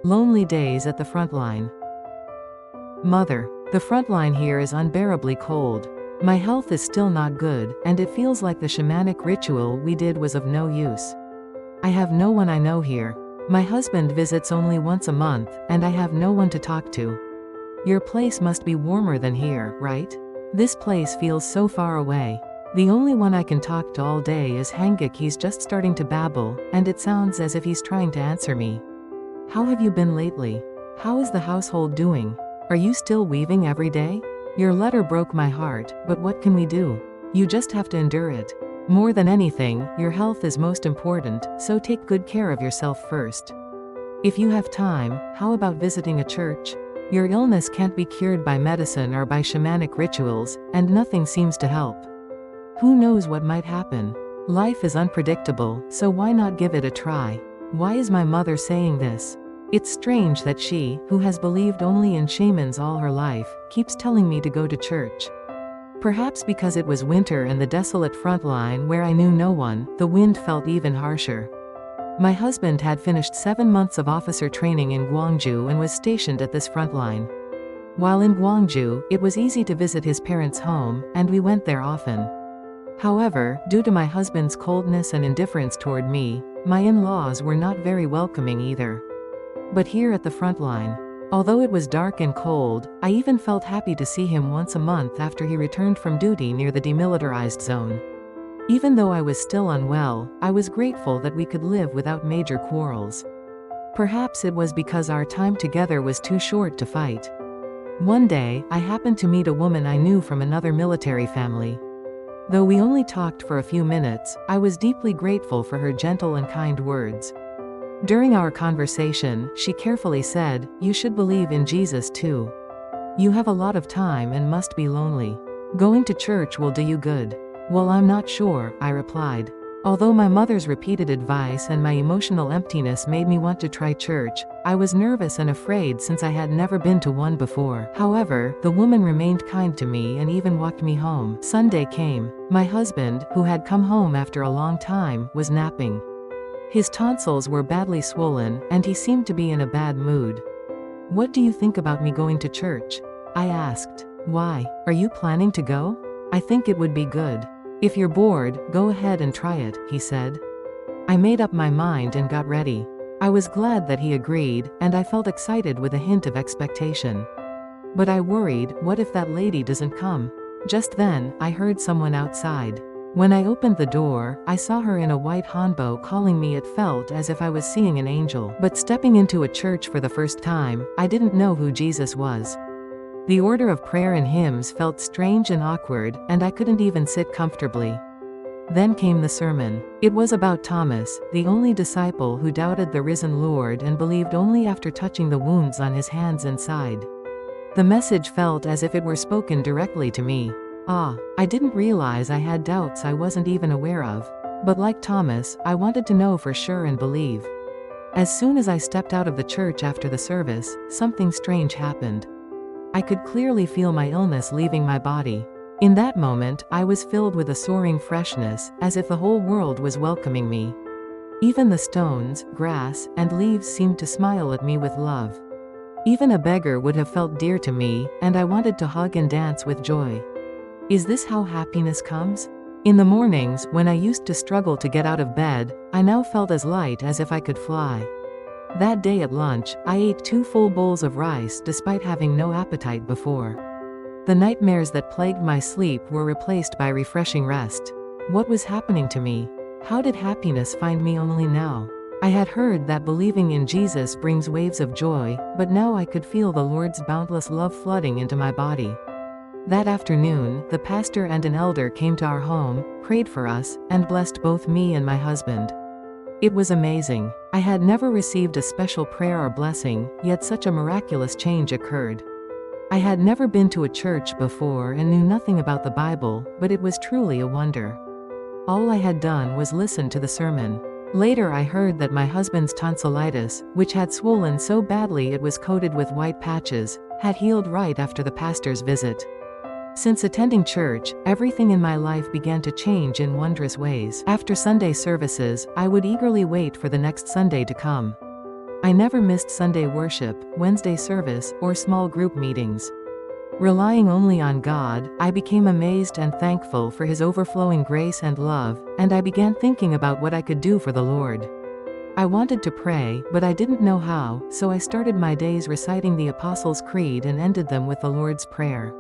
Lonely days at the Frontline. Mother, the Frontline here is unbearably cold. My health is still not good, and it feels like the shamanic ritual we did was of no use. I have no one I know here. My husband visits only once a month, and I have no one to talk to. Your place must be warmer than here, right? This place feels so far away. The only one I can talk to all day is Hangik. He's just starting to babble, and it sounds as if he's trying to answer me. How have you been lately? How is the household doing? Are you still weaving every day? Your letter broke my heart, but what can we do? You just have to endure it. More than anything, your health is most important, so take good care of yourself first. If you have time, how about visiting a church? Your illness can't be cured by medicine or by shamanic rituals, and nothing seems to help. Who knows what might happen? Life is unpredictable, so why not give it a try? Why is my mother saying this? It's strange that she, who has believed only in shamans all her life, keeps telling me to go to church. Perhaps because it was winter and the desolate Frontline where I knew no one, the wind felt even harsher. My husband had finished 7 months of officer training in Gwangju and was stationed at this Frontline. While in Gwangju, it was easy to visit his parents' home, and we went there often. However, due to my husband's coldness and indifference toward me, my in-laws were not very welcoming either. But here at the Frontline, although it was dark and cold, I even felt happy to see him once a month after he returned from duty near the demilitarized zone. Even though I was still unwell, I was grateful that we could live without major quarrels. Perhaps it was because our time together was too short to fight. One day, I happened to meet a woman I knew from another military family. Though we only talked for a few minutes, I was deeply grateful for her gentle and kind words. During our conversation, she carefully said, "You should believe in Jesus too. You have a lot of time and must be lonely. Going to church will do you good." "Well, I'm not sure," I replied. Although my mother's repeated advice and my emotional emptiness made me want to try church, I was nervous and afraid since I had never been to one before. However, the woman remained kind to me and even walked me home. Sunday came. My husband, who had come home after a long time, was napping. His tonsils were badly swollen, and he seemed to be in a bad mood. "What do you think about me going to church?" I asked. "Why? Are you planning to go?" "I think it would be good. If you're bored, go ahead and try it," he said. I made up my mind and got ready. I was glad that he agreed, and I felt excited with a hint of expectation. But I worried, what if that lady doesn't come? Just then, I heard someone outside. When I opened the door, I saw her in a white hanbok calling me. It felt as if I was seeing an angel. But stepping into a church for the first time, I didn't know who Jesus was. The order of prayer and hymns felt strange and awkward, and I couldn't even sit comfortably. Then came the sermon. It was about Thomas, the only disciple who doubted the risen Lord and believed only after touching the wounds on his hands and side. The message felt as if it were spoken directly to me. I didn't realize I had doubts I wasn't even aware of. But like Thomas, I wanted to know for sure and believe. As soon as I stepped out of the church after the service, something strange happened. I could clearly feel my illness leaving my body. In that moment, I was filled with a soaring freshness, as if the whole world was welcoming me. Even the stones, grass, and leaves seemed to smile at me with love. Even a beggar would have felt dear to me, and I wanted to hug and dance with joy. Is this how happiness comes? In the mornings, when I used to struggle to get out of bed, I now felt as light as if I could fly. That day at lunch, I ate 2 full bowls of rice despite having no appetite before. The nightmares that plagued my sleep were replaced by refreshing rest. What was happening to me? How did happiness find me only now? I had heard that believing in Jesus brings waves of joy, but now I could feel the Lord's boundless love flooding into my body. That afternoon, the pastor and an elder came to our home, prayed for us, and blessed both me and my husband. It was amazing. I had never received a special prayer or blessing, yet such a miraculous change occurred. I had never been to a church before and knew nothing about the Bible, but it was truly a wonder. All I had done was listen to the sermon. Later I heard that my husband's tonsillitis, which had swollen so badly it was coated with white patches, had healed right after the pastor's visit. Since attending church, everything in my life began to change in wondrous ways. After Sunday services, I would eagerly wait for the next Sunday to come. I never missed Sunday worship, Wednesday service, or small group meetings. Relying only on God, I became amazed and thankful for His overflowing grace and love, and I began thinking about what I could do for the Lord. I wanted to pray, but I didn't know how, so I started my days reciting the Apostles' Creed and ended them with the Lord's Prayer.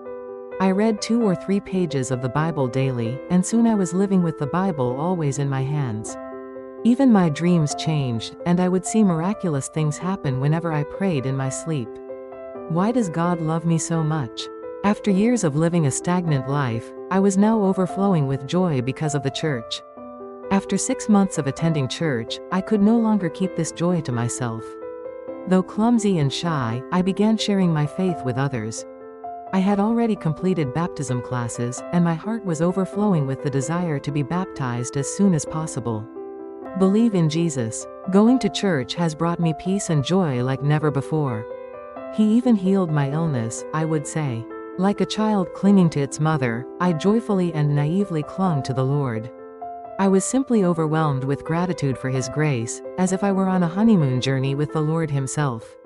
I read 2 or 3 pages of the Bible daily, and soon I was living with the Bible always in my hands. Even my dreams changed, and I would see miraculous things happen whenever I prayed in my sleep. Why does God love me so much? After years of living a stagnant life, I was now overflowing with joy because of the church. After 6 months of attending church, I could no longer keep this joy to myself. Though clumsy and shy, I began sharing my faith with others. I had already completed baptism classes, and my heart was overflowing with the desire to be baptized as soon as possible. Believe in Jesus. Going to church has brought me peace and joy like never before. He even healed my illness, I would say. Like a child clinging to its mother, I joyfully and naively clung to the Lord. I was simply overwhelmed with gratitude for His grace, as if I were on a honeymoon journey with the Lord Himself.